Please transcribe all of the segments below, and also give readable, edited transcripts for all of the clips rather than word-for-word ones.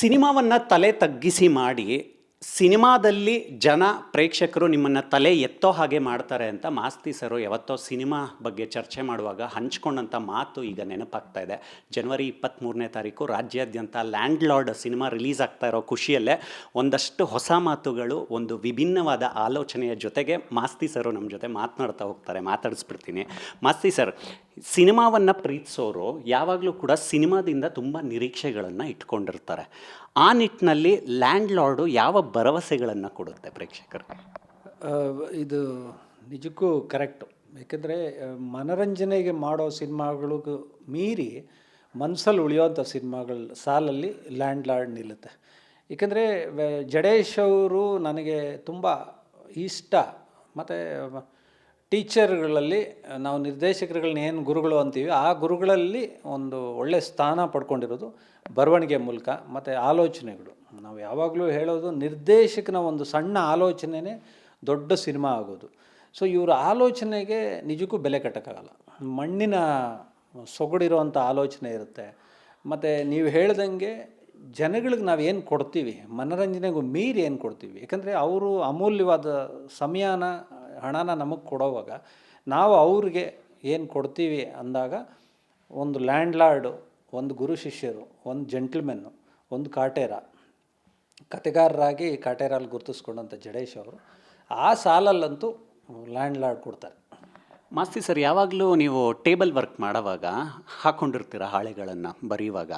ಸಿನಿಮಾವನ್ನು ತಲೆ ತಗ್ಗಿಸಿ ಮಾಡಿ ಸಿನಿಮಾದಲ್ಲಿ ಜನ ಪ್ರೇಕ್ಷಕರು ನಿಮ್ಮನ್ನು ತಲೆ ಎತ್ತೋ ಹಾಗೆ ಮಾಡ್ತಾರೆ ಅಂತ ಮಾಸ್ತಿ ಸರು ಯಾವತ್ತೋ ಸಿನಿಮಾ ಬಗ್ಗೆ ಚರ್ಚೆ ಮಾಡುವಾಗ ಹಂಚ್ಕೊಂಡಂಥ ಮಾತು ಈಗ ನೆನಪಾಗ್ತಾ ಇದೆ. ಜನವರಿ 23ನೇ ತಾರೀಕು ರಾಜ್ಯಾದ್ಯಂತ ಲ್ಯಾಂಡ್ ಲಾರ್ಡ್ ಸಿನಿಮಾ ರಿಲೀಸ್ ಆಗ್ತಾ ಇರೋ ಖುಷಿಯಲ್ಲೇ ಒಂದಷ್ಟು ಹೊಸ ಮಾತುಗಳು, ಒಂದು ವಿಭಿನ್ನವಾದ ಆಲೋಚನೆಯ ಜೊತೆಗೆ ಮಾಸ್ತಿ ಸರು ನಮ್ಮ ಜೊತೆ ಮಾತನಾಡ್ತಾ ಹೋಗ್ತಾರೆ. ಮಾತಾಡಿಸ್ಬಿಡ್ತೀನಿ. ಮಾಸ್ತಿ ಸರ್, ಸಿನಿಮಾವನ್ನು ಪ್ರೀತಿಸೋರು ಯಾವಾಗಲೂ ಕೂಡ ಸಿನಿಮಾದಿಂದ ತುಂಬ ನಿರೀಕ್ಷೆಗಳನ್ನು ಇಟ್ಕೊಂಡಿರ್ತಾರೆ. ಆ ನಿಟ್ಟಿನಲ್ಲಿ ಲ್ಯಾಂಡ್ ಲಾರ್ಡು ಯಾವ ಭರವಸೆಗಳನ್ನು ಕೊಡುತ್ತೆ ಪ್ರೇಕ್ಷಕರಿಗೆ? ಇದು ನಿಜಕ್ಕೂ ಕರೆಕ್ಟು. ಏಕೆಂದರೆ ಮನರಂಜನೆಗೆ ಮಾಡೋ ಸಿನಿಮಾಗಳಿಗೂ ಮೀರಿ ಮನಸ್ಸಲ್ಲಿ ಉಳಿಯೋಂಥ ಸಿನಿಮಾಗಳ ಸಾಲಲ್ಲಿ ಲ್ಯಾಂಡ್ ಲಾರ್ಡ್ ನಿಲ್ಲುತ್ತೆ. ಏಕೆಂದರೆ ಜಡೇಶ್ ಅವರು ನನಗೆ ತುಂಬ ಇಷ್ಟ. ಮತ್ತು ಟೀಚರ್ಗಳಲ್ಲಿ ನಾವು ನಿರ್ದೇಶಕರುಗಳನ್ನ ಏನು ಗುರುಗಳು ಅಂತೀವಿ, ಆ ಗುರುಗಳಲ್ಲಿ ಒಂದು ಒಳ್ಳೆಯ ಸ್ಥಾನ ಪಡ್ಕೊಂಡಿರೋದು ಬರವಣಿಗೆ ಮೂಲಕ ಮತ್ತು ಆಲೋಚನೆಗಳು. ನಾವು ಯಾವಾಗಲೂ ಹೇಳೋದು, ನಿರ್ದೇಶಕನ ಒಂದು ಸಣ್ಣ ಆಲೋಚನೆಯೇ ದೊಡ್ಡ ಸಿನಿಮಾ ಆಗೋದು. ಸೊ ಇವರ ಆಲೋಚನೆಗೆ ನಿಜಕ್ಕೂ ಬೆಲೆ ಕಟ್ಟೋಕ್ಕಾಗಲ್ಲ. ಮಣ್ಣಿನ ಸೊಗಡಿರೋವಂಥ ಆಲೋಚನೆ ಇರುತ್ತೆ. ಮತ್ತು ನೀವು ಹೇಳ್ದಂಗೆ ಜನಗಳಿಗೆ ನಾವು ಏನು ಕೊಡ್ತೀವಿ, ಮನರಂಜನೆಗೂ ಮೀರಿ ಏನು ಕೊಡ್ತೀವಿ. ಯಾಕಂದರೆ ಅವರು ಅಮೂಲ್ಯವಾದ ಸಮಯನ, ಹಣನ ನಮಗೆ ಕೊಡೋವಾಗ ನಾವು ಅವ್ರಿಗೆ ಏನು ಕೊಡ್ತೀವಿ ಅಂದಾಗ, ಒಂದು ಲ್ಯಾಂಡ್ ಲಾರ್ಡು, ಒಂದು ಗುರು ಶಿಷ್ಯರು, ಒಂದು ಜೆಂಟ್ಲ್ಮೆನ್ನು, ಒಂದು ಕಾಟೇರ, ಕತೆಗಾರರಾಗಿ ಕಾಟೇರಲ್ಲಿ ಗುರುತಿಸ್ಕೊಂಡಂಥ ಜಡೇಶ್ ಅವರು ಆ ಸಾಲಲ್ಲಂತೂ ಲ್ಯಾಂಡ್ ಲಾರ್ಡ್ ಕೊಡ್ತಾರೆ. ಮಾಸ್ತಿ ಸರ್, ಯಾವಾಗಲೂ ನೀವು ಟೇಬಲ್ ವರ್ಕ್ ಮಾಡೋವಾಗ ಹಾಕ್ಕೊಂಡಿರ್ತೀರ ಹಾಳೆಗಳನ್ನು ಬರೆಯುವಾಗ.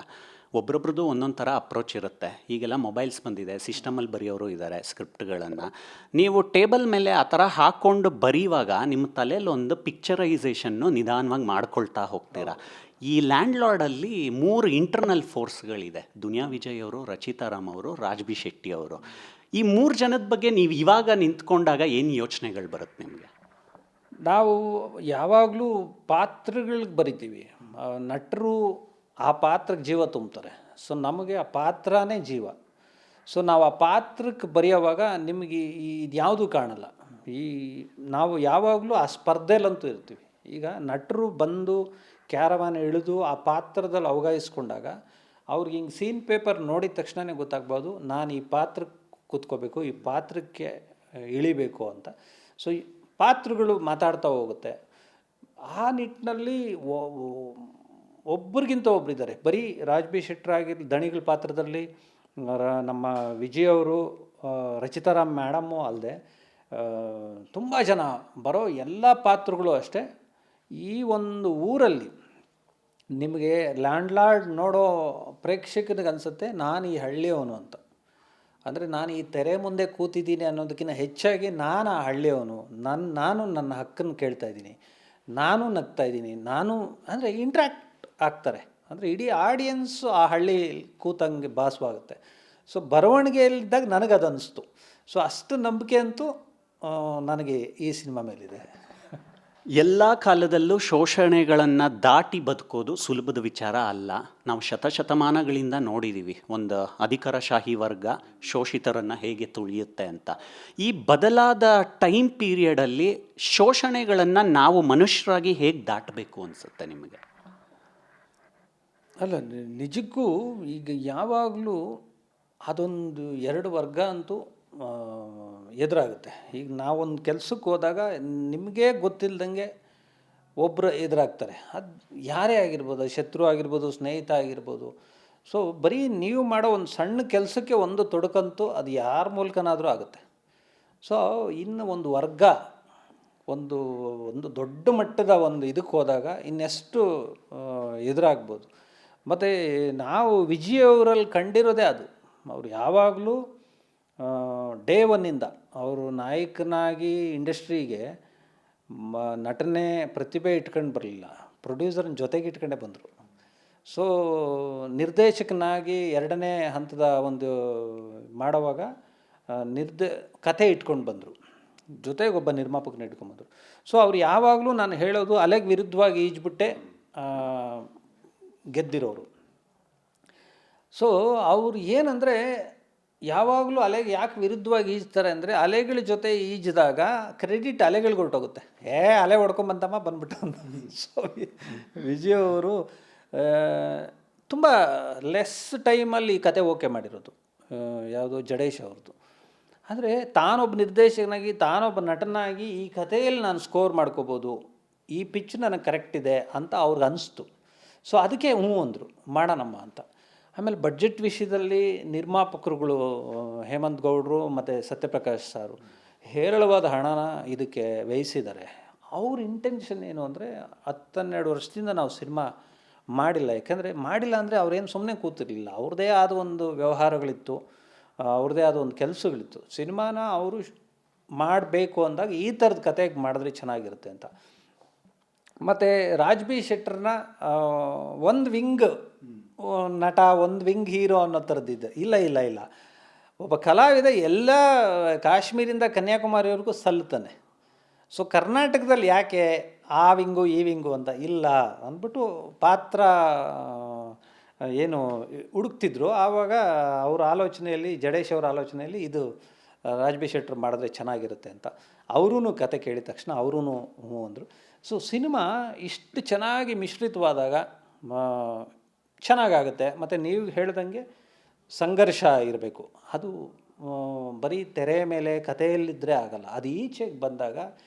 ಒಬ್ರೊಬ್ರದ್ದು ಒಂದೊಂದು ಥರ ಅಪ್ರೋಚ್ ಇರುತ್ತೆ. ಈಗೆಲ್ಲ ಮೊಬೈಲ್ಸ್ ಬಂದಿದೆ, ಸಿಸ್ಟಮಲ್ಲಿ ಬರೆಯೋರು ಇದ್ದಾರೆ ಸ್ಕ್ರಿಪ್ಟ್ಗಳನ್ನು. ನೀವು ಟೇಬಲ್ ಮೇಲೆ ಆ ಥರ ಹಾಕ್ಕೊಂಡು ಬರೆಯುವಾಗ ನಿಮ್ಮ ತಲೆಯಲ್ಲಿ ಒಂದು ಪಿಕ್ಚರೈಸೇಷನ್ನು ನಿಧಾನವಾಗಿ ಮಾಡ್ಕೊಳ್ತಾ ಹೋಗ್ತೀರಾ. ಈ ಲ್ಯಾಂಡ್ ಲಾರ್ಡಲ್ಲಿ 3 ಇಂಟರ್ನಲ್ ಫೋರ್ಸ್ಗಳಿದೆ. ದುನಿಯಾ ವಿಜಯ್ ಅವರು, ರಚಿತಾ ರಾಮ್ ಅವರು, ರಾಜ್ ಬಿ ಶೆಟ್ಟಿ ಅವರು. ಈ 3 ಜನದ ಬಗ್ಗೆ ನೀವು ಇವಾಗ ನಿಂತ್ಕೊಂಡಾಗ ಏನು ಯೋಚನೆಗಳು ಬರುತ್ತೆ ನಿಮಗೆ? ನಾವು ಯಾವಾಗಲೂ ಪಾತ್ರಗಳಿಗೆ ಬರಿತೀವಿ. ನಟರು ಆ ಪಾತ್ರಕ್ಕೆ ಜೀವ ತುಂಬ್ತಾರೆ. ಸೊ ನಮಗೆ ಆ ಪಾತ್ರನೇ ಜೀವ. ಸೊ ನಾವು ಆ ಪಾತ್ರಕ್ಕೆ ಬರೆಯೋವಾಗ ನಿಮಗೆ ಇದ್ಯಾವುದೂ ಕಾಣಲ್ಲ. ನಾವು ಯಾವಾಗಲೂ ಆ ಸ್ಪರ್ಧೆಲಂತೂ ಇರ್ತೀವಿ. ಈಗ ನಟರು ಬಂದು ಕ್ಯಾರವಾನ್ ಇಳಿದು ಆ ಪಾತ್ರದಲ್ಲಿ ಅವಗಾಯಿಸ್ಕೊಂಡಾಗ ಅವ್ರಿಗೆ ಹಿಂಗೆ ಸೀನ್ ಪೇಪರ್ ನೋಡಿದ ತಕ್ಷಣವೇ ಗೊತ್ತಾಗ್ಬೋದು, ನಾನು ಈ ಪಾತ್ರಕ್ಕೆ ಕೂತ್ಕೋಬೇಕು, ಈ ಪಾತ್ರಕ್ಕೆ ಇಳಿಬೇಕು ಅಂತ. ಸೊ ಈ ಪಾತ್ರಗಳು ಮಾತಾಡ್ತಾ ಹೋಗುತ್ತೆ. ಆ ನಿಟ್ಟಿನಲ್ಲಿ ಒಬ್ರಿಗಿಂತ ಒಬ್ಬರಿದ್ದಾರೆ. ಬರೀ ರಾಜ್ ಬಿ ಶೆಟ್ಟರಾಗಿರಲಿ ದಣಿಗಳ ಪಾತ್ರದಲ್ಲಿ, ನಮ್ಮ ವಿಜಯ್ ಅವರು, ರಚಿತಾರಾಮ್ ಮೇಡಮ್ಮು ಅಲ್ಲದೆ ತುಂಬ ಜನ ಬರೋ ಎಲ್ಲ ಪಾತ್ರಗಳು ಅಷ್ಟೇ. ಈ ಒಂದು ಊರಲ್ಲಿ ನಿಮಗೆ ಲ್ಯಾಂಡ್ ಲಾರ್ಡ್ ನೋಡೋ ಪ್ರೇಕ್ಷಕನಿಗೆ ಅನಿಸುತ್ತೆ, ನಾನು ಈ ಹಳ್ಳಿಯವನು ಅಂತ. ಅಂದರೆ ನಾನು ಈ ತೆರೆ ಮುಂದೆ ಕೂತಿದ್ದೀನಿ ಅನ್ನೋದಕ್ಕಿಂತ ಹೆಚ್ಚಾಗಿ ನಾನು ಆ ಹಳ್ಳಿಯವನು, ನಾನು ನನ್ನ ಹಕ್ಕನ್ನು ಕೇಳ್ತಾ ಇದ್ದೀನಿ, ನಾನು ನಗ್ತಾ ಇದ್ದೀನಿ, ನಾನು ಅಂದರೆ ಇಂಟ್ರ್ಯಾಕ್ಟ್ ಆಗ್ತಾರೆ. ಅಂದರೆ ಇಡೀ ಆಡಿಯನ್ಸು ಆ ಹಳ್ಳಿ ಕೂತಂಗೆ ಭಾಸವಾಗುತ್ತೆ. ಸೊ ಬರವಣಿಗೆಯಲ್ಲಿದ್ದಾಗ ನನಗದು ಅನ್ನಿಸ್ತು. ಸೊ ಅಷ್ಟು ನಂಬಿಕೆ ಅಂತೂ ನನಗೆ ಈ ಸಿನಿಮಾ ಮೇಲಿದೆ. ಎಲ್ಲ ಕಾಲದಲ್ಲೂ ಶೋಷಣೆಗಳನ್ನು ದಾಟಿ ಬದುಕೋದು ಸುಲಭದ ವಿಚಾರ ಅಲ್ಲ. ನಾವು ಶತಶತಮಾನಗಳಿಂದ ನೋಡಿದ್ದೀವಿ ಒಂದು ಅಧಿಕಾರಶಾಹಿ ವರ್ಗ ಶೋಷಿತರನ್ನು ಹೇಗೆ ತುಳಿಯುತ್ತೆ ಅಂತ. ಈ ಬದಲಾದ ಟೈಮ್ ಪೀರಿಯಡಲ್ಲಿ ಶೋಷಣೆಗಳನ್ನು ನಾವು ಮನುಷ್ಯರಾಗಿ ಹೇಗೆ ದಾಟಬೇಕು ಅನಿಸುತ್ತೆ ನಿಮಗೆ? ಅಲ್ಲ, ನಿಜಕ್ಕೂ ಈಗ ಯಾವಾಗಲೂ ಅದೊಂದು 2 ವರ್ಗ ಅಂತೂ ಎದುರಾಗುತ್ತೆ. ಈಗ ನಾವೊಂದು ಕೆಲಸಕ್ಕೆ ಹೋದಾಗ ನಿಮಗೇ ಗೊತ್ತಿಲ್ಲದಂಗೆ ಒಬ್ಬರು ಎದುರಾಗ್ತಾರೆ. ಅದು ಯಾರೇ ಆಗಿರ್ಬೋದು, ಶತ್ರು ಆಗಿರ್ಬೋದು, ಸ್ನೇಹಿತ ಆಗಿರ್ಬೋದು. ಸೊ ಬರೀ ನೀವು ಮಾಡೋ ಒಂದು ಸಣ್ಣ ಕೆಲಸಕ್ಕೆ ಒಂದು ತೊಡಕಂತೂ ಅದು ಯಾರ ಮೂಲಕನಾದರೂ ಆಗುತ್ತೆ. ಸೊ ಇನ್ನು ಒಂದು ವರ್ಗ ಒಂದು ದೊಡ್ಡ ಮಟ್ಟದ ಒಂದು ಇದಕ್ಕೆ ಹೋದಾಗ ಇನ್ನೆಷ್ಟು ಎದುರಾಗ್ಬೋದು. ಮತ್ತು ನಾವು ವಿಜಯವರಲ್ಲಿ ಕಂಡಿರೋದೇ ಅದು. ಅವರು ಯಾವಾಗಲೂ ಡೇ ಒನ್ನಿಂದ ಅವರು ನಾಯಕನಾಗಿ ಇಂಡಸ್ಟ್ರಿಗೆ ನಟನೆ ಪ್ರತಿಭೆ ಇಟ್ಕೊಂಡು ಬರಲಿಲ್ಲ, ಪ್ರೊಡ್ಯೂಸರ್ನ ಜೊತೆಗೆ ಇಟ್ಕೊಂಡೇ ಬಂದರು. ಸೊ ನಿರ್ದೇಶಕನಾಗಿ 2ನೇ ಹಂತದ ಒಂದು ಮಾಡೋವಾಗ ಕಥೆ ಇಟ್ಕೊಂಡು ಬಂದರು, ಜೊತೆಗೆ ಒಬ್ಬ ನಿರ್ಮಾಪಕನ ಇಟ್ಕೊಂಡ್ಬಂದರು. ಸೊ ಅವ್ರು ಯಾವಾಗಲೂ ನಾನು ಹೇಳೋದು, ಅಲೆಗೆ ವಿರುದ್ಧವಾಗಿ ಈಜ್ಬಿಟ್ಟೆ ಗೆದ್ದಿರೋರು. ಸೊ ಅವ್ರು ಏನಂದರೆ ಯಾವಾಗಲೂ ಅಲೆಗೆ ಯಾಕೆ ವಿರುದ್ಧವಾಗಿ ಈಜ್ತಾರೆ ಅಂದರೆ, ಅಲೆಗಳ ಜೊತೆ ಈಜಿದಾಗ ಕ್ರೆಡಿಟ್ ಅಲೆಗಳಿಗೆ ಹೊರಟೋಗುತ್ತೆ. ಅಲೆ ಹೊಡ್ಕೊಂಬಂತಮ್ಮ ಬಂದ್ಬಿಟ್ಟು ಅಂತ. ಸೊ ವಿಜಯ್ ಅವರು ತುಂಬ ಲೆಸ್ ಟೈಮಲ್ಲಿ ಈ ಕತೆ ಓಕೆ ಮಾಡಿರೋದು. ಯಾವುದು ಜಡೇಶ್ ಅವ್ರದ್ದು. ಆದರೆ ತಾನೊಬ್ಬ ನಿರ್ದೇಶಕನಾಗಿ ತಾನೊಬ್ಬ ನಟನಾಗಿ ಈ ಕಥೆಯಲ್ಲಿ ನಾನು ಸ್ಕೋರ್ ಮಾಡ್ಕೋಬೋದು, ಈ ಪಿಚ್ ನನಗೆ ಕರೆಕ್ಟ್ ಇದೆ ಅಂತ ಅವ್ರಿಗೆ ಅನಿಸ್ತು. ಸೊ ಅದಕ್ಕೆ ಅಂದರು ಮಾಡೋಣಮ್ಮ ಅಂತ. ಆಮೇಲೆ ಬಡ್ಜೆಟ್ ವಿಷಯದಲ್ಲಿ ನಿರ್ಮಾಪಕರುಗಳು ಹೇಮಂತ್ ಗೌಡರು ಮತ್ತು ಸತ್ಯಪ್ರಕಾಶ್ ಸಾರು ಹೇರಳವಾದ ಹಣನ ಇದಕ್ಕೆ ವ್ಯಯಿಸಿದ್ದಾರೆ. ಅವ್ರ ಇಂಟೆನ್ಷನ್ ಏನು ಅಂದರೆ 10-12 ವರ್ಷದಿಂದ ನಾವು ಸಿನಿಮಾ ಮಾಡಿಲ್ಲ. ಯಾಕೆಂದರೆ ಮಾಡಿಲ್ಲ ಅಂದರೆ ಅವ್ರೇನು ಸುಮ್ಮನೆ ಕೂತಿರಲಿಲ್ಲ, ಅವ್ರದ್ದೇ ಆದ ಒಂದು ವ್ಯವಹಾರಗಳಿತ್ತು, ಅವ್ರದ್ದೇ ಆದ ಒಂದು ಕೆಲಸಗಳಿತ್ತು. ಸಿನಿಮಾನ ಅವರು ಮಾಡಬೇಕು ಅಂದಾಗ ಈ ಥರದ ಕತೆಗೆ ಮಾಡಿದ್ರೆ ಚೆನ್ನಾಗಿರುತ್ತೆ ಅಂತ. ಮತ್ತು ರಾಜ್ ಬಿ ಶೆಟ್ಟರ್ನ ಒಂದು ವಿಂಗ್ ನಟ, ಒಂದು ವಿಂಗ್ ಹೀರೋ ಅನ್ನೋ ಥರದ್ದಿದೆ. ಇಲ್ಲ, ಒಬ್ಬ ಕಲಾವಿದ ಎಲ್ಲ ಕಾಶ್ಮೀರಿಂದ ಕನ್ಯಾಕುಮಾರಿವರೆಗೂ ಸಲ್ಲುತ್ತಾನೆ. ಸೊ ಕರ್ನಾಟಕದಲ್ಲಿ ಯಾಕೆ ಆ ವಿಂಗು ಈ ವಿಂಗು ಅಂತ ಇಲ್ಲ ಅಂದ್ಬಿಟ್ಟು ಪಾತ್ರ ಏನು ಹುಡುಕ್ತಿದ್ರು. ಆವಾಗ ಅವ್ರ ಆಲೋಚನೆಯಲ್ಲಿ, ಜಡೇಶ್ ಅವರ ಆಲೋಚನೆಯಲ್ಲಿ ಇದು ರಾಜ್ ಬಿ ಶೆಟ್ಟರ್ ಮಾಡಿದ್ರೆ ಚೆನ್ನಾಗಿರುತ್ತೆ ಅಂತ. ಅವರೂ ಕತೆ ಕೇಳಿದ ತಕ್ಷಣ ಅವರೂ ಹ್ಞೂ ಅಂದರು. ಸೊ ಸಿನಿಮಾ ಇಷ್ಟು ಚೆನ್ನಾಗಿ ಮಿಶ್ರಿತವಾದಾಗ ಚೆನ್ನಾಗಾಗುತ್ತೆ. ಮತ್ತು ನೀವು ಹೇಳ್ದಂಗೆ ಸಂಘರ್ಷ ಇರಬೇಕು. ಅದು ಬರೀ ತೆರೆ ಮೇಲೆ ಕಥೆಯಲ್ಲಿದ್ದರೆ ಆಗಲ್ಲ. ಅದು ಈಚೆಗೆ ಬಂದಾಗ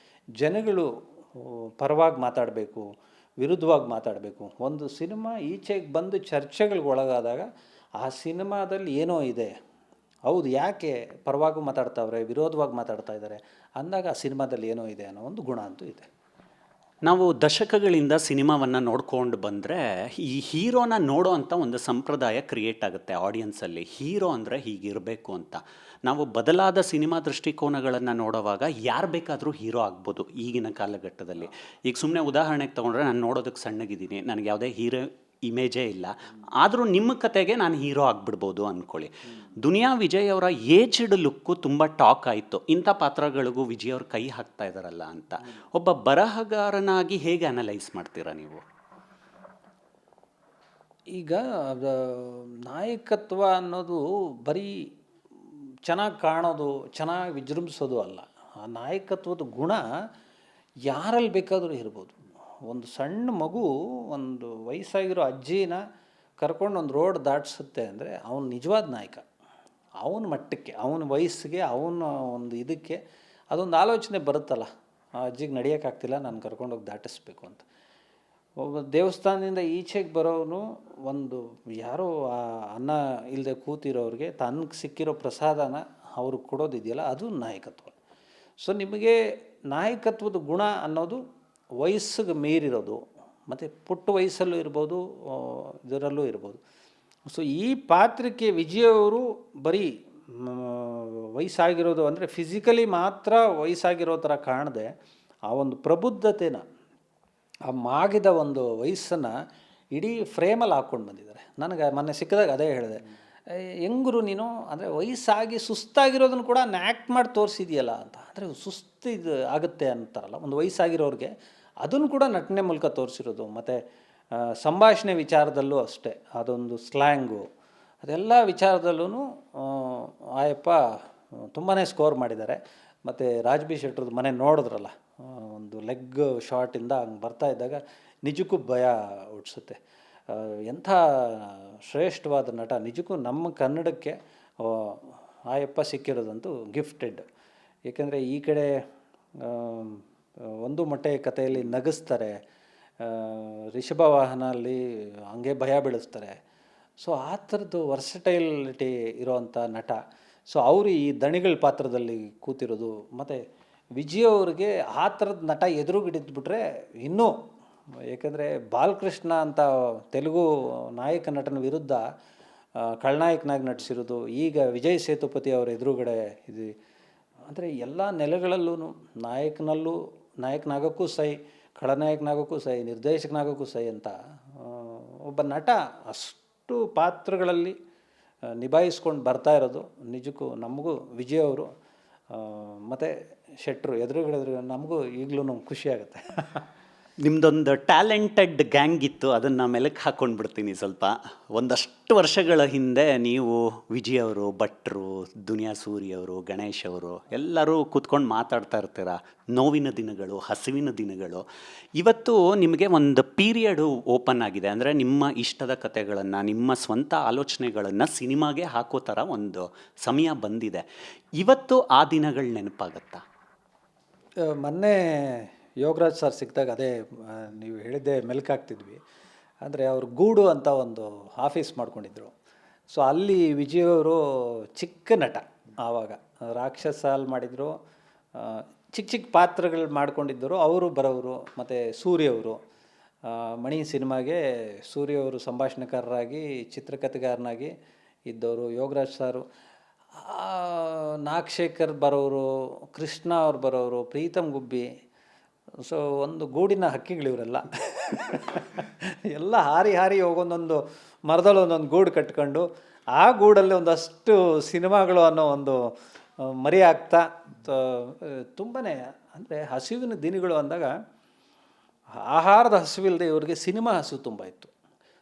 ಜನಗಳು ಪರವಾಗಿ ಮಾತಾಡಬೇಕು, ವಿರುದ್ಧವಾಗಿ ಮಾತಾಡಬೇಕು. ಒಂದು ಸಿನಿಮಾ ಈಚೆಗೆ ಬಂದು ಚರ್ಚೆಗಳಿಗೆ ಒಳಗಾದಾಗ ಆ ಸಿನಿಮಾದಲ್ಲಿ ಏನೋ ಇದೆ, ಹೌದು ಯಾಕೆ ಪರವಾಗೂ ಮಾತಾಡ್ತಾವ್ರೆ, ವಿರೋಧವಾಗಿ ಮಾತಾಡ್ತಾ ಇದ್ದಾರೆ ಅಂದಾಗ ಆ ಸಿನಿಮಾದಲ್ಲಿ ಏನೋ ಇದೆ ಅನ್ನೋ ಒಂದು ಗುಣ ಅಂತೂ ಇದೆ. ನಾವು ದಶಕಗಳಿಂದ ಸಿನಿಮಾವನ್ನು ನೋಡ್ಕೊಂಡು ಬಂದರೆ ಈ ಹೀರೋನ ನೋಡೋ ಅಂಥ ಒಂದು ಸಂಪ್ರದಾಯ ಕ್ರಿಯೇಟ್ ಆಗುತ್ತೆ ಆಡಿಯನ್ಸಲ್ಲಿ. ಹೀರೋ ಅಂದರೆ ಹೀಗಿರಬೇಕು ಅಂತ. ನಾವು ಬದಲಾದ ಸಿನಿಮಾ ದೃಷ್ಟಿಕೋನಗಳನ್ನು ನೋಡುವಾಗ ಯಾರು ಬೇಕಾದರೂ ಹೀರೋ ಆಗ್ಬೋದು ಈಗಿನ ಕಾಲಘಟ್ಟದಲ್ಲಿ. ಈಗ ಸುಮ್ಮನೆ ಉದಾಹರಣೆಗೆ ತೊಗೊಂಡ್ರೆ, ನಾನು ನೋಡೋದಕ್ಕೆ ಸಣ್ಣಗಿದ್ದೀನಿ, ನನಗೆ ಯಾವುದೇ ಹೀರೋ ಇಮೇಜೇ ಇಲ್ಲ, ಆದರೂ ನಿಮ್ಮ ಕತೆಗೆ ನಾನು ಹೀರೋ ಆಗಿಬಿಡ್ಬೋದು ಅಂದ್ಕೊಳ್ಳಿ. ದುನಿಯಾ ವಿಜಯ್ ಅವರ ಏಜ್ಡ್ ಲುಕ್ಕು ತುಂಬ ಟಾಕ್ ಆಯಿತು. ಇಂಥ ಪಾತ್ರಗಳಿಗೂ ವಿಜಯ್ ಅವ್ರು ಕೈ ಹಾಕ್ತಾ ಇದ್ದಾರಲ್ಲ ಅಂತ. ಒಬ್ಬ ಬರಹಗಾರನಾಗಿ ಹೇಗೆ ಅನಲೈಸ್ ಮಾಡ್ತೀರಾ ನೀವು? ಈಗ ನಾಯಕತ್ವ ಅನ್ನೋದು ಬರೀ ಚೆನ್ನಾಗಿ ಕಾಣೋದು, ಚೆನ್ನಾಗಿ ವಿಜೃಂಭಿಸೋದು ಅಲ್ಲ. ಆ ನಾಯಕತ್ವದ ಗುಣ ಯಾರಲ್ಲಿ ಬೇಕಾದರೂ ಇರ್ಬೋದು. ಒಂದು ಸಣ್ಣ ಮಗು ಒಂದು ವಯಸ್ಸಾಗಿರೋ ಅಜ್ಜಿನ ಕರ್ಕೊಂಡು ಒಂದು ರೋಡ್ ದಾಟಿಸುತ್ತೆ ಅಂದರೆ ಅವನು ನಿಜವಾದ ನಾಯಕ. ಅವನ ಮಟ್ಟಕ್ಕೆ, ಅವನ ವಯಸ್ಸಿಗೆ, ಅವನ ಒಂದು ಇದಕ್ಕೆ ಅದೊಂದು ಆಲೋಚನೆ ಬರುತ್ತಲ್ಲ, ಆ ಅಜ್ಜಿಗೆ ನಡೆಯೋಕ್ಕಾಗ್ತಿಲ್ಲ, ನಾನು ಕರ್ಕೊಂಡೋಗಿ ದಾಟಿಸ್ಬೇಕು ಅಂತ. ಒಬ್ಬ ದೇವಸ್ಥಾನದಿಂದ ಈಚೆಗೆ ಬರೋನು, ಒಂದು ಯಾರೋ ಅನ್ನ ಇಲ್ಲದೆ ಕೂತಿರೋರಿಗೆ ತನಗೆ ಸಿಕ್ಕಿರೋ ಪ್ರಸಾದನ ಅವ್ರಿಗೆ ಕೊಡೋದಿದೆಯಲ್ಲ, ಅದು ನಾಯಕತ್ವ. ಸೊ ನಿಮಗೆ ನಾಯಕತ್ವದ ಗುಣ ಅನ್ನೋದು ವಯಸ್ಸಿಗೆ ಮೀರಿರೋದು, ಮತ್ತು ಪುಟ್ಟ ವಯಸ್ಸಲ್ಲೂ ಇರ್ಬೋದು, ಇದರಲ್ಲೂ ಇರ್ಬೋದು. ಸೊ ಈ ಪಾತ್ರಕ್ಕೆ ವಿಜಯವರು ಬರೀ ವಯಸ್ಸಾಗಿರೋದು ಅಂದರೆ ಫಿಸಿಕಲಿ ಮಾತ್ರ ವಯಸ್ಸಾಗಿರೋ ಥರ ಕಾಣದೆ, ಆ ಒಂದು ಪ್ರಬುದ್ಧತೆನ, ಆ ಮಾಗಿದ ಒಂದು ವಯಸ್ಸನ್ನು ಇಡೀ ಫ್ರೇಮಲ್ಲಿ ಹಾಕ್ಕೊಂಡು ಬಂದಿದ್ದಾರೆ. ನನಗೆ ಮೊನ್ನೆ ಸಿಕ್ಕಿದಾಗ ಅದೇ ಹೇಳಿದೆ, ಹೆಂಗರು ನೀನು ಅಂದರೆ ವಯಸ್ಸಾಗಿ ಸುಸ್ತಾಗಿರೋದನ್ನು ಕೂಡ ಆ್ಯಕ್ಟ್ ಮಾಡಿ ತೋರಿಸಿದೆಯಲ್ಲ ಅಂತ. ಅಂದರೆ ಸುಸ್ತು ಇದು ಆಗುತ್ತೆ ಅಂತಾರಲ್ಲ ಒಂದು ವಯಸ್ಸಾಗಿರೋರಿಗೆ, ಅದನ್ನು ಕೂಡ ನಟನೆ ಮೂಲಕ ತೋರಿಸಿರೋದು. ಮತ್ತು ಸಂಭಾಷಣೆ ವಿಚಾರದಲ್ಲೂ ಅಷ್ಟೇ, ಅದೊಂದು ಸ್ಲ್ಯಾಂಗು, ಅದೆಲ್ಲ ವಿಚಾರದಲ್ಲೂ ಆಯಪ್ಪ ತುಂಬಾ ಸ್ಕೋರ್ ಮಾಡಿದ್ದಾರೆ. ಮತ್ತು ರಾಜ್ ಬಿ ಶೆಟ್ಟರ್ದು ಮನೆ ನೋಡಿದ್ರಲ್ಲ, ಒಂದು ಲೆಗ್ ಶಾಟಿಂದ ಹಂಗೆ ಬರ್ತಾ ಇದ್ದಾಗ ನಿಜಕ್ಕೂ ಭಯ ಹುಟ್ಟಿಸುತ್ತೆ. ಎಂಥ ಶ್ರೇಷ್ಠವಾದ ನಟ, ನಿಜಕ್ಕೂ ನಮ್ಮ ಕನ್ನಡಕ್ಕೆ ಆಯಪ್ಪ ಸಿಕ್ಕಿರೋದಂತೂ ಗಿಫ್ಟೆಡ್. ಏಕೆಂದರೆ ಈ ಕಡೆ ಒಂದು ಮೊಟ್ಟೆ ಕಥೆಯಲ್ಲಿ ನಗಿಸ್ತಾರೆ, ರಿಷಭ ವಾಹನಲ್ಲಿ ಹಂಗೆ ಭಯ ಬೀಳಿಸ್ತಾರೆ. ಸೊ ಆ ಥರದ್ದು ವರ್ಸಟೈಲಿಟಿ ಇರೋವಂಥ ನಟ. ಸೊ ಅವರು ಈ ದಣಿಗಳ ಪಾತ್ರದಲ್ಲಿ ಕೂತಿರೋದು, ಮತ್ತು ವಿಜಯ್ ಅವ್ರಿಗೆ ಆ ಥರದ ನಟ ಎದುರುಗಿಡಿದ್ಬಿಟ್ರೆ ಇನ್ನೂ, ಏಕೆಂದರೆ ಬಾಲಕೃಷ್ಣ ಅಂತ ತೆಲುಗು ನಾಯಕ ನಟನ ವಿರುದ್ಧ ಖಳನಾಯಕನಾಗಿ ನಟಿಸಿರೋದು, ಈಗ ವಿಜಯ್ ಸೇತುಪತಿ ಅವರ ಎದುರುಗಡೆ ಇದು. ಅಂದರೆ ಎಲ್ಲ ನೆಲೆಗಳಲ್ಲೂ ನಾಯಕನಾಗೋಕ್ಕೂ ಸೈ, ಖಳನಾಯಕನಾಗೋಕ್ಕೂ ಸೈ, ನಿರ್ದೇಶಕನಾಗೋಕ್ಕೂ ಸೈ ಅಂತ ಒಬ್ಬ ನಟ ಅಷ್ಟು ಪಾತ್ರಗಳಲ್ಲಿ ನಿಭಾಯಿಸ್ಕೊಂಡು ಬರ್ತಾ ಇರೋದು ನಿಜಕ್ಕೂ ನಮಗೂ ವಿಜಯ್ ಅವರು ಮತ್ತು ಶೆಟ್ಟರು ಎದುರುಗಡೆ ನಮಗೂ ಈಗಲೂ ಖುಷಿಯಾಗುತ್ತೆ. ನಿಮ್ದೊಂದು ಟ್ಯಾಲೆಂಟೆಡ್ ಗ್ಯಾಂಗ್ ಇತ್ತು, ಅದನ್ನು ಮೆಲುಕು ಹಾಕ್ಕೊಂಡು ಬಿಡ್ತೀನಿ ಸ್ವಲ್ಪ. ಒಂದಷ್ಟು ವರ್ಷಗಳ ಹಿಂದೆ ನೀವು ವಿಜಯ್ ಅವರು, ಭಟ್ರು, ದುನಿಯಾ ಸೂರಿ ಅವರು, ಗಣೇಶ್ ಅವರು ಎಲ್ಲರೂ ಕೂತ್ಕೊಂಡು ಮಾತಾಡ್ತಾ ಇರ್ತೀರ. ನೋವಿನ ದಿನಗಳು, ಹಸಿವಿನ ದಿನಗಳು. ಇವತ್ತು ನಿಮಗೆ ಒಂದು ಪೀರಿಯಡು ಓಪನ್ ಆಗಿದೆ. ಅಂದರೆ ನಿಮ್ಮ ಇಷ್ಟದ ಕಥೆಗಳನ್ನು, ನಿಮ್ಮ ಸ್ವಂತ ಆಲೋಚನೆಗಳನ್ನು ಸಿನಿಮಾಗೆ ಹಾಕೋ ಥರ ಒಂದು ಸಮಯ ಬಂದಿದೆ. ಇವತ್ತು ಆ ದಿನಗಳು ನೆನಪಾಗತ್ತಾ? ಮೊನ್ನೆ ಯೋಗರಾಜ್ ಸರ್ ಸಿಕ್ಕಿದಾಗ ಅದೇ ನೀವು ಹೇಳಿದ್ದೆ ಮೆಲ್ಕಾಗ್ತಿದ್ವಿ. ಅಂದರೆ ಅವರು ಗೂಡು ಅಂತ ಒಂದು ಆಫೀಸ್ ಮಾಡ್ಕೊಂಡಿದ್ರು. ಸೊ ಅಲ್ಲಿ ವಿಜಯ್ ಅವರು ಚಿಕ್ಕ ನಟ. ಆವಾಗ ರಾಕ್ಷಸ ಅಲ್ಲಿ ಮಾಡಿದರು, ಚಿಕ್ಕ ಚಿಕ್ಕ ಪಾತ್ರಗಳು ಮಾಡ್ಕೊಂಡಿದ್ದರು. ಅವರು ಬರೋರು. ಮತ್ತು ಸೂರ್ಯ ಅವರು ಮಣಿ ಸಿನಿಮಾಗೆ ಸೂರ್ಯ ಅವರು ಸಂಭಾಷಣೆಕಾರರಾಗಿ, ಚಿತ್ರಕಥೆಗಾರನಾಗಿ ಇದ್ದವರು. ಯೋಗರಾಜ್ ಸಾರು, ನಾಗಶೇಖರ್ ಬರೋರು, ಕೃಷ್ಣ ಅವ್ರು ಬರೋರು, ಪ್ರೀತಮ್ ಗುಬ್ಬಿ. ಸೊ ಒಂದು ಗೂಡಿನ ಹಕ್ಕಿಗಳಿವರೆಲ್ಲ ಎಲ್ಲ ಹಾರಿ ಹಾರಿ ಹೋಗೊಂದೊಂದು ಮರದಲ್ಲಿ ಒಂದೊಂದು ಗೂಡು ಕಟ್ಕೊಂಡು ಆ ಗೂಡಲ್ಲಿ ಒಂದಷ್ಟು ಸಿನಿಮಾಗಳು ಅನ್ನೋ ಒಂದು ಮರಿ ಆಗ್ತಾ ತುಂಬಾ ಅಂದರೆ ಹಸಿವಿನ ದಿನಗಳು ಅಂದಾಗ ಆಹಾರದ ಹಸಿವಿಲ್ಲದೆ ಇವ್ರಿಗೆ ಸಿನಿಮಾ ಹಸಿವು ತುಂಬ ಇತ್ತು.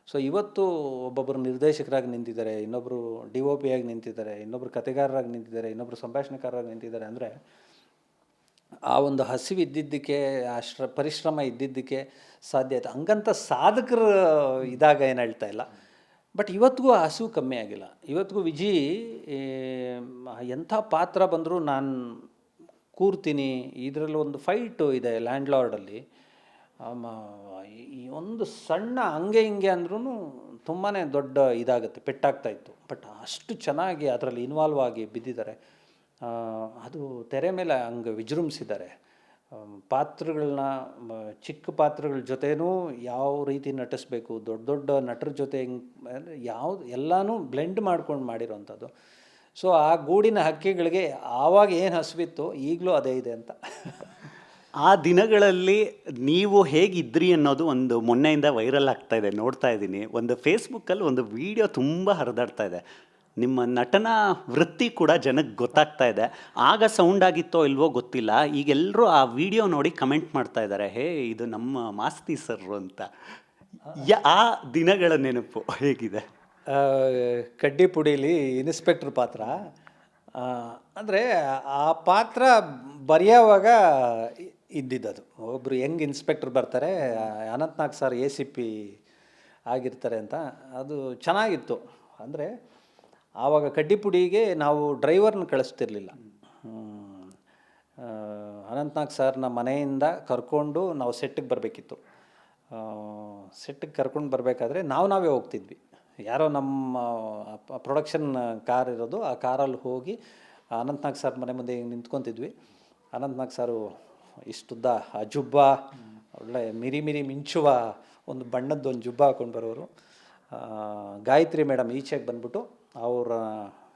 ಸೊ ಇವತ್ತು ಒಬ್ಬೊಬ್ಬರು ನಿರ್ದೇಶಕರಾಗಿ ನಿಂತಿದ್ದಾರೆ, ಇನ್ನೊಬ್ಬರು DOP ಆಗಿ ನಿಂತಿದ್ದಾರೆ, ಇನ್ನೊಬ್ಬರು ಕಥೆಗಾರರಾಗಿ ನಿಂತಿದ್ದಾರೆ, ಇನ್ನೊಬ್ಬರು ಸಂಭಾಷಣೆಕಾರರಾಗಿ ನಿಂತಿದ್ದಾರೆ. ಅಂದರೆ ಆ ಒಂದು ಹಸಿವು ಇದ್ದಿದ್ದಕ್ಕೆ, ಪರಿಶ್ರಮ ಇದ್ದಿದ್ದಕ್ಕೆ ಸಾಧ್ಯ ಆಯಿತು. ಹಂಗಂತ ಸಾಧಕರು ಇದಾಗ ಏನು ಹೇಳ್ತಾ ಇಲ್ಲ. ಬಟ್ ಇವತ್ತಿಗೂ ಆ ಹಸಿವು ಕಮ್ಮಿ ಆಗಿಲ್ಲ. ಇವತ್ತಿಗೂ ವಿಜಯ್ ಎಂಥ ಪಾತ್ರ ಬಂದರೂ ನಾನು ಕೂರ್ತೀನಿ. ಇದರಲ್ಲಿ ಒಂದು ಫೈಟು ಇದೆ ಲ್ಯಾಂಡ್ ಲಾರ್ಡಲ್ಲಿ. ಈ ಒಂದು ಸಣ್ಣ ಹಂಗೆ ಹಿಂಗೆ ಅಂದ್ರೂ ತುಂಬಾ ದೊಡ್ಡ ಇದಾಗುತ್ತೆ, ಪೆಟ್ಟಾಗ್ತಾಯಿತ್ತು. ಬಟ್ ಅಷ್ಟು ಚೆನ್ನಾಗಿ ಅದರಲ್ಲಿ ಇನ್ವಾಲ್ವ್ ಆಗಿ ಬಿದ್ದಿದ್ದಾರೆ. ಅದು ತೆರೆ ಮೇಲೆ ಹಂಗೆ ವಿಜೃಂಭಿಸಿದ್ದಾರೆ. ಪಾತ್ರಗಳನ್ನ ಚಿಕ್ಕ ಪಾತ್ರಗಳ ಜೊತೆನೂ ಯಾವ ರೀತಿ ನಟಿಸ್ಬೇಕು, ದೊಡ್ಡ ದೊಡ್ಡ ನಟರ ಜೊತೆ ಹೆಂಗೆ ಯಾವ್ದು ಎಲ್ಲನೂ ಬ್ಲೆಂಡ್ ಮಾಡ್ಕೊಂಡು ಮಾಡಿರೋವಂಥದ್ದು. ಸೊ ಆ ಗೂಡಿನ ಹಕ್ಕಿಗಳಿಗೆ ಆವಾಗ ಏನು ಹಸಿವಿತ್ತು ಈಗಲೂ ಅದೇ ಇದೆ ಅಂತ. ಆ ದಿನಗಳಲ್ಲಿ ನೀವು ಹೇಗಿದ್ರಿ ಅನ್ನೋದು ಒಂದು ಮೊನ್ನೆಯಿಂದ ವೈರಲ್ ಆಗ್ತಾ ಇದೆ, ನೋಡ್ತಾ ಇದ್ದೀನಿ. ಒಂದು ಫೇಸ್ಬುಕ್ಕಲ್ಲಿ ಒಂದು ವಿಡಿಯೋ ತುಂಬ ಹರಿದಾಡ್ತಾ ಇದೆ. ನಿಮ್ಮ ನಟನ ವೃತ್ತಿ ಕೂಡ ಜನಕ್ಕೆ ಗೊತ್ತಾಗ್ತಾ ಇದೆ. ಆಗ ಸೌಂಡ್ ಆಗಿತ್ತೋ ಇಲ್ವೋ ಗೊತ್ತಿಲ್ಲ, ಈಗೆಲ್ಲರೂ ಆ ವಿಡಿಯೋ ನೋಡಿ ಕಮೆಂಟ್ ಮಾಡ್ತಾ ಇದ್ದಾರೆ, ಹೇ ಇದು ನಮ್ಮ ಮಾಸ್ತಿ ಸರ್ ಅಂತ. ಆ ದಿನಗಳ ನೆನಪು ಹೇಗಿದೆ? ಕಡ್ಡಿ ಪುಡೀಲಿ ಇನ್ಸ್ಪೆಕ್ಟ್ರ್ ಪಾತ್ರ. ಅಂದರೆ ಆ ಪಾತ್ರ ಬರೆಯೋವಾಗ ಇದ್ದಿದ್ದದು. ಒಬ್ಬರು ಯಂಗ್ ಇನ್ಸ್ಪೆಕ್ಟ್ರ್ ಬರ್ತಾರೆ, ಅನಂತ್ನಾಗ್ ಸರ್ ACP ಆಗಿರ್ತಾರೆ ಅಂತ. ಅದು ಚೆನ್ನಾಗಿತ್ತು. ಅಂದರೆ ಆವಾಗ ಕಡ್ಡಿಪುಡಿಗೆ ನಾವು ಡ್ರೈವರ್ನ ಕಳಿಸ್ತಿರ್ಲಿಲ್ಲ. ಅನಂತ್ನಾಗ್ ಸರ್ನ ಮನೆಯಿಂದ ಕರ್ಕೊಂಡು ನಾವು ಸೆಟ್ಟಿಗೆ ಬರಬೇಕಿತ್ತು. ಸೆಟ್ಟಿಗೆ ಕರ್ಕೊಂಡು ಬರಬೇಕಾದ್ರೆ ನಾವೇ ಹೋಗ್ತಿದ್ವಿ. ಯಾರೋ ನಮ್ಮ ಪ್ರೊಡಕ್ಷನ್ ಕಾರ್ ಇರೋದು, ಆ ಕಾರಲ್ಲಿ ಹೋಗಿ ಅನಂತ್ನಾಗ್ ಸರ್ ಮನೆ ಮುಂದೆ ನಿಂತ್ಕೊತಿದ್ವಿ. ಅನಂತ್ನಾಗ್ ಸಾರು ಇಷ್ಟುದ್ದ ಆ ಜುಬ್ಬ, ಒಳ್ಳೆ ಮಿರಿ ಮಿಂಚುವ ಒಂದು ಬಣ್ಣದ್ದೊಂದು ಜುಬ್ಬ ಹಾಕ್ಕೊಂಡು ಬರೋರು. ಗಾಯತ್ರಿ ಮೇಡಮ್ ಈಚೆಗೆ ಬಂದ್ಬಿಟ್ಟು ಅವ್ರ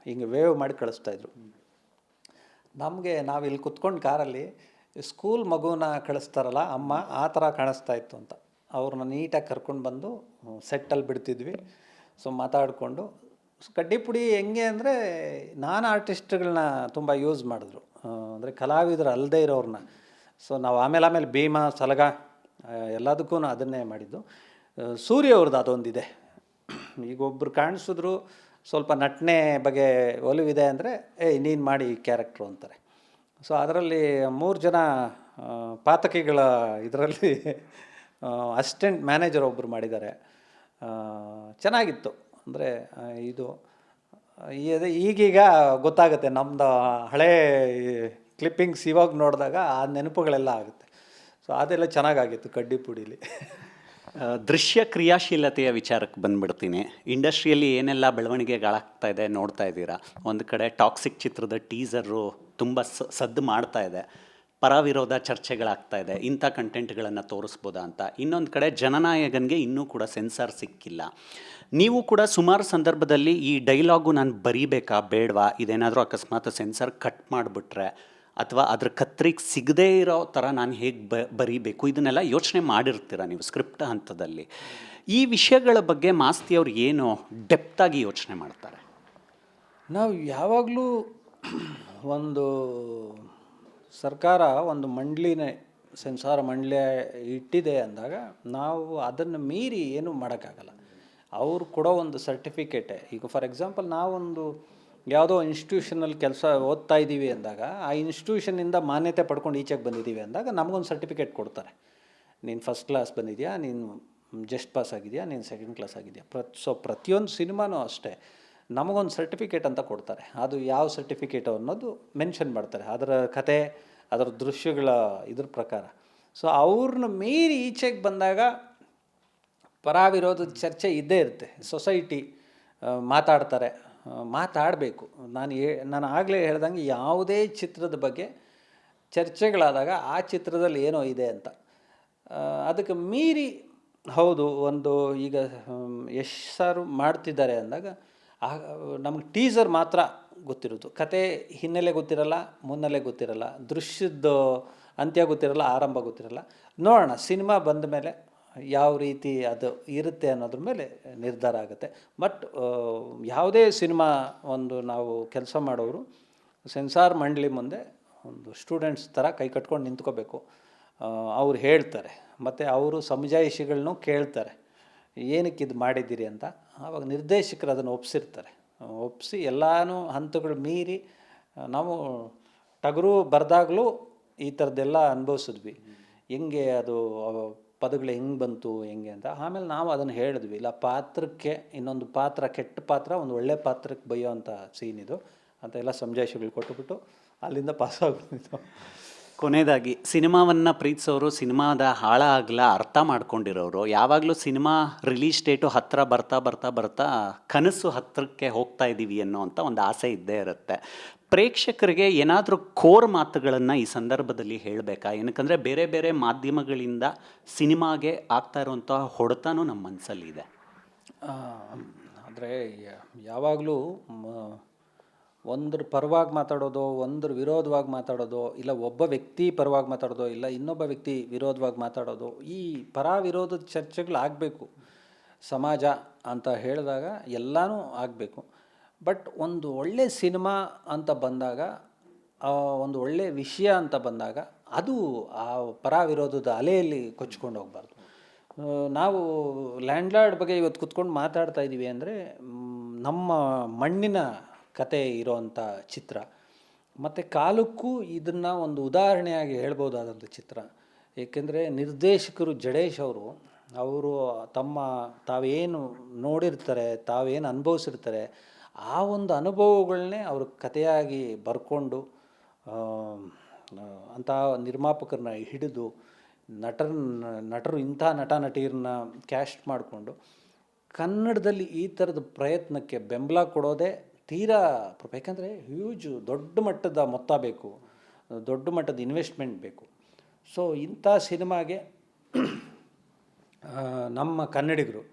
ಹಿಂಗೆ ವೇವ್ ಮಾಡಿ ಕಳಿಸ್ತಾಯಿದ್ರು ನಮಗೆ. ನಾವು ಇಲ್ಲಿ ಕುತ್ಕೊಂಡು ಕಾರಲ್ಲಿ ಸ್ಕೂಲ್ ಮಗುನ ಕಳಿಸ್ತಾರಲ್ಲ ಅಮ್ಮ, ಆ ಥರ ಕಾಣಿಸ್ತಾ ಇತ್ತು ಅಂತ. ಅವ್ರನ್ನ ನೀಟಾಗಿ ಕರ್ಕೊಂಡು ಬಂದು ಸೆಟ್ಟಲ್ಲಿ ಬಿಡ್ತಿದ್ವಿ. ಸೊ ಮಾತಾಡಿಕೊಂಡು ಕಡ್ಡಿಪುಡಿ ಹೆಂಗೆ ಅಂದರೆ ನಾನ್ ಆರ್ಟಿಸ್ಟ್ಗಳನ್ನ ತುಂಬ ಯೂಸ್ ಮಾಡಿದ್ರು. ಅಂದರೆ ಕಲಾವಿದರು ಅಲ್ಲದೆ ಇರೋರನ್ನ. ಸೊ ನಾವು ಆಮೇಲೆ ಭೀಮ, ಸಲಗ ಎಲ್ಲದಕ್ಕೂ ಅದನ್ನೇ ಮಾಡಿದ್ದು. ಸೂರ್ಯ ಅವ್ರದ್ದು ಅದೊಂದಿದೆ. ಈಗ ಒಬ್ಬರು ಕಾಣಿಸಿದ್ರು ಸ್ವಲ್ಪ ನಟನೆ ಬಗ್ಗೆ ಒಲವಿದೆ ಅಂದರೆ ನೀನು ಮಾಡಿ ಕ್ಯಾರೆಕ್ಟ್ರು ಅಂತಾರೆ. ಸೊ ಅದರಲ್ಲಿ 3 ಜನ ಪಾತಕಿಗಳ ಇದರಲ್ಲಿ ಅಸಿಸ್ಟೆಂಟ್ ಮ್ಯಾನೇಜರ್ ಒಬ್ಬರು ಮಾಡಿದ್ದಾರೆ. ಚೆನ್ನಾಗಿತ್ತು. ಅಂದರೆ ಇದು ಈಗೀಗ ಗೊತ್ತಾಗುತ್ತೆ ನಮ್ಮದು ಹಳೇ ಕ್ಲಿಪ್ಪಿಂಗ್ಸ್ ಇವಾಗ ನೋಡಿದಾಗ ಆ ನೆನಪುಗಳೆಲ್ಲ ಆಗುತ್ತೆ. ಸೊ ಅದೆಲ್ಲ ಚೆನ್ನಾಗಾಗಿತ್ತು ಕಡ್ಡಿಪುಡೀಲಿ. ದೃಶ್ಯ ಕ್ರಿಯಾಶೀಲತೆಯ ವಿಚಾರಕ್ಕೆ ಬಂದುಬಿಡ್ತೀನಿ. ಇಂಡಸ್ಟ್ರಿಯಲ್ಲಿ ಏನೆಲ್ಲ ಬೆಳವಣಿಗೆಗಳಾಗ್ತಾ ಇದೆ ನೋಡ್ತಾ ಇದ್ದೀರಾ. ಒಂದು ಕಡೆ ಟಾಕ್ಸಿಕ್ ಚಿತ್ರದ ಟೀಸರು ತುಂಬ ಸದ್ದು ಮಾಡ್ತಾ ಇದೆ, ಪರವಿರೋಧ ಚರ್ಚೆಗಳಾಗ್ತಾ ಇದೆ, ಇಂಥ ಕಂಟೆಂಟ್ಗಳನ್ನು ತೋರಿಸ್ಬೋದಾ ಅಂತ. ಇನ್ನೊಂದು ಕಡೆ ಜನನಾಯಕನಿಗೆ ಇನ್ನೂ ಕೂಡ ಸೆನ್ಸಾರ್ ಸಿಕ್ಕಿಲ್ಲ. ನೀವು ಕೂಡ ಸುಮಾರು ಸಂದರ್ಭದಲ್ಲಿ ಈ ಡೈಲಾಗು ನಾನು ಬರೀಬೇಕಾ ಬೇಡವಾ, ಇದೇನಾದರೂ ಅಕಸ್ಮಾತ್ ಸೆನ್ಸಾರ್ ಕಟ್ ಮಾಡಿಬಿಟ್ರೆ ಅಥವಾ ಅದ್ರ ಕತ್ರಿಗೆ ಸಿಗದೇ ಇರೋ ಥರ ನಾನು ಹೇಗೆ ಬರೀಬೇಕು, ಇದನ್ನೆಲ್ಲ ಯೋಚನೆ ಮಾಡಿರ್ತೀರ ನೀವು ಸ್ಕ್ರಿಪ್ಟ್ ಹಂತದಲ್ಲಿ. ಈ ವಿಷಯಗಳ ಬಗ್ಗೆ ಮಾಸ್ತಿಯವ್ರು ಏನು ಡೆಪ್ತಾಗಿ ಯೋಚನೆ ಮಾಡ್ತಾರೆ? ನಾವು ಯಾವಾಗಲೂ ಒಂದು ಸರ್ಕಾರ ಒಂದು ಮಂಡಳಿನೇ ಸೆನ್ಸಾರ್ ಮಂಡಳಿ ಇಟ್ಟಿದೆ ಅಂದಾಗ ನಾವು ಅದನ್ನು ಮೀರಿ ಏನೂ ಮಾಡೋಕ್ಕಾಗಲ್ಲ. ಅವ್ರು ಕೊಡೋ ಒಂದು ಸರ್ಟಿಫಿಕೇಟೇ, ಈಗ ಫಾರ್ ಎಕ್ಸಾಂಪಲ್ ನಾವೊಂದು ಯಾವುದೋ ಇನ್ಸ್ಟಿಟ್ಯೂಷನಲ್ಲಿ ಕೆಲಸ ಓದ್ತಾ ಇದ್ದೀವಿ ಅಂದಾಗ ಆ ಇನ್ಸ್ಟಿಟ್ಯೂಷನಿಂದ ಮಾನ್ಯತೆ ಪಡ್ಕೊಂಡು ಈಚೆಗೆ ಬಂದಿದ್ದೀವಿ ಅಂದಾಗ ನಮಗೊಂದು ಸರ್ಟಿಫಿಕೇಟ್ ಕೊಡ್ತಾರೆ. ನೀನು ಫಸ್ಟ್ ಕ್ಲಾಸ್ ಬಂದಿದೆಯಾ, ನೀನು ಜಸ್ಟ್ ಪಾಸ್ ಆಗಿದೆಯಾ, ನೀನು ಸೆಕೆಂಡ್ ಕ್ಲಾಸ್ ಆಗಿದೆಯಾ. ಪ್ರತಿಯೊಂದು ಸಿನಿಮಾನೂ ಅಷ್ಟೇ ನಮಗೊಂದು ಸರ್ಟಿಫಿಕೇಟ್ ಅಂತ ಕೊಡ್ತಾರೆ. ಅದು ಯಾವ ಸರ್ಟಿಫಿಕೇಟು ಅನ್ನೋದು ಮೆನ್ಷನ್ ಮಾಡ್ತಾರೆ, ಅದರ ಕತೆ, ಅದರ ದೃಶ್ಯಗಳ ಇದ್ರ ಪ್ರಕಾರ. ಸೊ ಅವ್ರನ್ನ ಮೀರಿ ಈಚೆಗೆ ಬಂದಾಗ ಪರಾವಿರೋಧದ ಚರ್ಚೆ ಇದ್ದೇ ಇರುತ್ತೆ. ಸೊಸೈಟಿ ಮಾತಾಡ್ತಾರೆ, ಮಾತಾಡಬೇಕು. ನಾನು ಆಗಲೇ ಹೇಳ್ದಂಗೆ ಯಾವುದೇ ಚಿತ್ರದ ಬಗ್ಗೆ ಚರ್ಚೆಗಳಾದಾಗ ಆ ಚಿತ್ರದಲ್ಲಿ ಏನೋ ಇದೆ ಅಂತ, ಅದಕ್ಕೆ ಮೀರಿ ಹೌದು ಒಂದು ಈಗ ಯಶ್ ಸರ್ ಮಾಡ್ತಿದ್ದಾರೆ ಅಂದಾಗ ನಮ್ಗೆ ಟೀಸರ್ ಮಾತ್ರ ಗೊತ್ತಿರೋದು, ಕತೆ ಹಿನ್ನೆಲೆ ಗೊತ್ತಿರಲ್ಲ, ಮುನ್ನೆಲೆ ಗೊತ್ತಿರಲ್ಲ, ದೃಶ್ಯದ ಅಂತ್ಯ ಗೊತ್ತಿರಲ್ಲ, ಆರಂಭ ಗೊತ್ತಿರಲ್ಲ. ನೋಡೋಣ ಸಿನಿಮಾ ಬಂದ ಮೇಲೆ ಯಾವ ರೀತಿ ಅದು ಇರುತ್ತೆ ಅನ್ನೋದ್ರ ಮೇಲೆ ನಿರ್ಧಾರ ಆಗುತ್ತೆ. ಬಟ್ ಯಾವುದೇ ಸಿನಿಮಾ ಒಂದು ನಾವು ಕೆಲಸ ಮಾಡೋರು ಸೆನ್ಸಾರ್ ಮಂಡಳಿ ಮುಂದೆ ಒಂದು ಸ್ಟೂಡೆಂಟ್ಸ್ ಥರ ಕೈ ಕಟ್ಕೊಂಡು ನಿಂತ್ಕೋಬೇಕು. ಅವ್ರು ಹೇಳ್ತಾರೆ ಮತ್ತು ಅವರು ಸಮಜಾಯಿಷಿಗಳನ್ನೂ ಕೇಳ್ತಾರೆ, ಏನಕ್ಕೆ ಇದು ಮಾಡಿದ್ದೀರಿ ಅಂತ. ಆವಾಗ ನಿರ್ದೇಶಕರು ಅದನ್ನು ಒಪ್ಪಿಸಿ ಎಲ್ಲನೂ ಹಂತಗಳು ಮೀರಿ ನಾವು ಟಗರು ಬರೆದಾಗಲೂ ಈ ಥರದ್ದೆಲ್ಲ ಅನುಭವಿಸಿದ್ವಿ. ಹೆಂಗೆ ಅದು ಪದಗಳು ಹೆಂಗೆ ಬಂತು ಹೆಂಗೆ ಅಂತ. ಆಮೇಲೆ ನಾವು ಅದನ್ನು ಹೇಳಿದ್ವಿ, ಇಲ್ಲ ಪಾತ್ರಕ್ಕೆ ಇನ್ನೊಂದು ಪಾತ್ರ, ಕೆಟ್ಟ ಪಾತ್ರ ಒಂದು ಒಳ್ಳೆ ಪಾತ್ರಕ್ಕೆ ಬೈಯೋ ಅಂಥ ಸೀನ್ ಇದು ಅಂತ ಎಲ್ಲ ಸಮಜಾಯಿಷಿಗಳು ಕೊಟ್ಟುಬಿಟ್ಟು ಅಲ್ಲಿಂದ ಪಾಸ್ ಆಗ್ಬಿಟ್ಟಿದ್ದು. ಕೊನೆಯದಾಗಿ, ಸಿನಿಮಾವನ್ನು ಪ್ರೀತಿಸೋರು, ಸಿನಿಮಾದ ಆಳ ಆಗಲ ಅರ್ಥ ಮಾಡ್ಕೊಂಡಿರೋರು, ಯಾವಾಗಲೂ ಸಿನಿಮಾ ರಿಲೀಸ್ ಡೇಟು ಹತ್ತಿರ ಬರ್ತಾ ಕನಸು ಹತ್ತಿರಕ್ಕೆ ಹೋಗ್ತಾ ಇದ್ದೀವಿ ಅನ್ನೋವಂಥ ಒಂದು ಆಸೆ ಇದ್ದೇ ಇರುತ್ತೆ. ಪ್ರೇಕ್ಷಕರಿಗೆ ಏನಾದರೂ ಕೋರ್ ಮಾತುಗಳನ್ನು ಈ ಸಂದರ್ಭದಲ್ಲಿ ಹೇಳಬೇಕಾ? ಏನಕ್ಕಂದರೆ ಬೇರೆ ಬೇರೆ ಮಾಧ್ಯಮಗಳಿಂದ ಸಿನಿಮಾಗೆ ಆಗ್ತಾ ಇರುವಂಥ ಹೊಡೆತನೂ ನಮ್ಮ ಮನಸ್ಸಲ್ಲಿದೆ. ಅಂದರೆ ಯಾವಾಗಲೂ ಒಂದ್ರ ಪರವಾಗಿ ಮಾತಾಡೋದು, ಒಂದ್ರ ವಿರೋಧವಾಗಿ ಮಾತಾಡೋದು, ಇಲ್ಲ ಒಬ್ಬ ವ್ಯಕ್ತಿ ಪರವಾಗಿ ಮಾತಾಡೋದು, ಇಲ್ಲ ಇನ್ನೊಬ್ಬ ವ್ಯಕ್ತಿ ವಿರೋಧವಾಗಿ ಮಾತಾಡೋದು, ಈ ಪರ ವಿರೋಧದ ಚರ್ಚೆಗಳು ಆಗಬೇಕು. ಸಮಾಜ ಅಂತ ಹೇಳಿದಾಗ ಎಲ್ಲನೂ ಆಗಬೇಕು. ಬಟ್ ಒಂದು ಒಳ್ಳೆ ಸಿನಿಮಾ ಅಂತ ಬಂದಾಗ, ಒಂದು ಒಳ್ಳೆಯ ವಿಷಯ ಅಂತ ಬಂದಾಗ ಅದು ಆ ಪರ ವಿರೋಧದ ಅಲೆಯಲ್ಲಿ ಕೊಚ್ಕೊಂಡು ಹೋಗಬಾರ್ದು. ನಾವು ಲ್ಯಾಂಡ್ಲಾರ್ಡ್ ಬಗ್ಗೆ ಇವತ್ತು ಕುತ್ಕೊಂಡು ಮಾತಾಡ್ತಾ ಇದ್ದೀವಿ ಅಂದರೆ ನಮ್ಮ ಮಣ್ಣಿನ ಕತೆ ಇರೋವಂಥ ಚಿತ್ರ, ಮತ್ತು ಕಾಲಕ್ಕೂ ಇದನ್ನು ಒಂದು ಉದಾಹರಣೆಯಾಗಿ ಹೇಳ್ಬೋದಾದಂಥ ಚಿತ್ರ. ಏಕೆಂದರೆ ನಿರ್ದೇಶಕರು ಜಡೇಶ್ ಅವರು ತಾವೇನು ನೋಡಿರ್ತಾರೆ, ತಾವೇನು ಅನುಭವಿಸಿರ್ತಾರೆ, ಆ ಒಂದು ಅನುಭವಗಳನ್ನೇ ಅವರು ಕಥೆಯಾಗಿ ಬರ್ಕೊಂಡು ಅಂಥ ನಿರ್ಮಾಪಕರನ್ನ ಹಿಡಿದು ನಟರು ಇಂಥ ನಟ ನಟಿಯರನ್ನ ಕ್ಯಾಸ್ಟ್ ಮಾಡಿಕೊಂಡು ಕನ್ನಡದಲ್ಲಿ ಈ ಥರದ ಪ್ರಯತ್ನಕ್ಕೆ ಬೆಂಬಲ ಕೊಡೋದೇ ತೀರಾ. ಯಾಕಂದರೆ ದೊಡ್ಡ ಮಟ್ಟದ ಮೊತ್ತ ಬೇಕು, ದೊಡ್ಡ ಮಟ್ಟದ ಇನ್ವೆಸ್ಟ್ಮೆಂಟ್ ಬೇಕು. ಸೊ ಇಂಥ ಸಿನಿಮಾಗೆ ನಮ್ಮ ಕನ್ನಡಿಗರು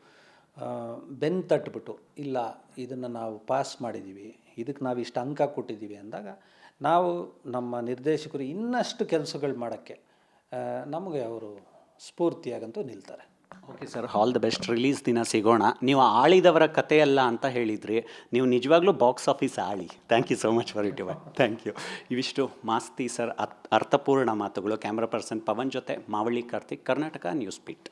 ಬೆನ್ನು ತಟ್ಬಿಟ್ಟು, ಇಲ್ಲ ಇದನ್ನು ನಾವು ಪಾಸ್ ಮಾಡಿದ್ದೀವಿ, ಇದಕ್ಕೆ ನಾವು ಇಷ್ಟು ಅಂಕ ಕೊಟ್ಟಿದ್ದೀವಿ ಅಂದಾಗ ನಾವು ನಮ್ಮ ನಿರ್ದೇಶಕರು ಇನ್ನಷ್ಟು ಕೆಲಸಗಳು ಮಾಡೋಕ್ಕೆ ನಮಗೆ ಅವರು ಸ್ಫೂರ್ತಿಯಾಗಂತೂ ನಿಲ್ತಾರೆ. Okay sir, all the best. Release ದಿನ ಸಿಗೋಣ. ನೀವು ಆಳಿದವರ ಕಥೆಯಲ್ಲ ಅಂತ ಹೇಳಿದ್ರಿ, ನೀವು ನಿಜವಾಗ್ಲೂ ಬಾಕ್ಸ್ ಆಫೀಸ್ ಆಳಿ. Thank you so much for it. Thank you. ಇವಿಷ್ಟು ಮಾಸ್ತಿ ಸರ್ ಅರ್ಥಪೂರ್ಣ ಮಾತುಗಳು. ಕ್ಯಾಮ್ರಾ ಪರ್ಸನ್ ಪವನ್ ಜೊತೆ ಮಾವಳ್ಳಿ ಕಾರ್ತಿಕ್, ಕರ್ನಾಟಕ ನ್ಯೂಸ್ ಬೀಟ್.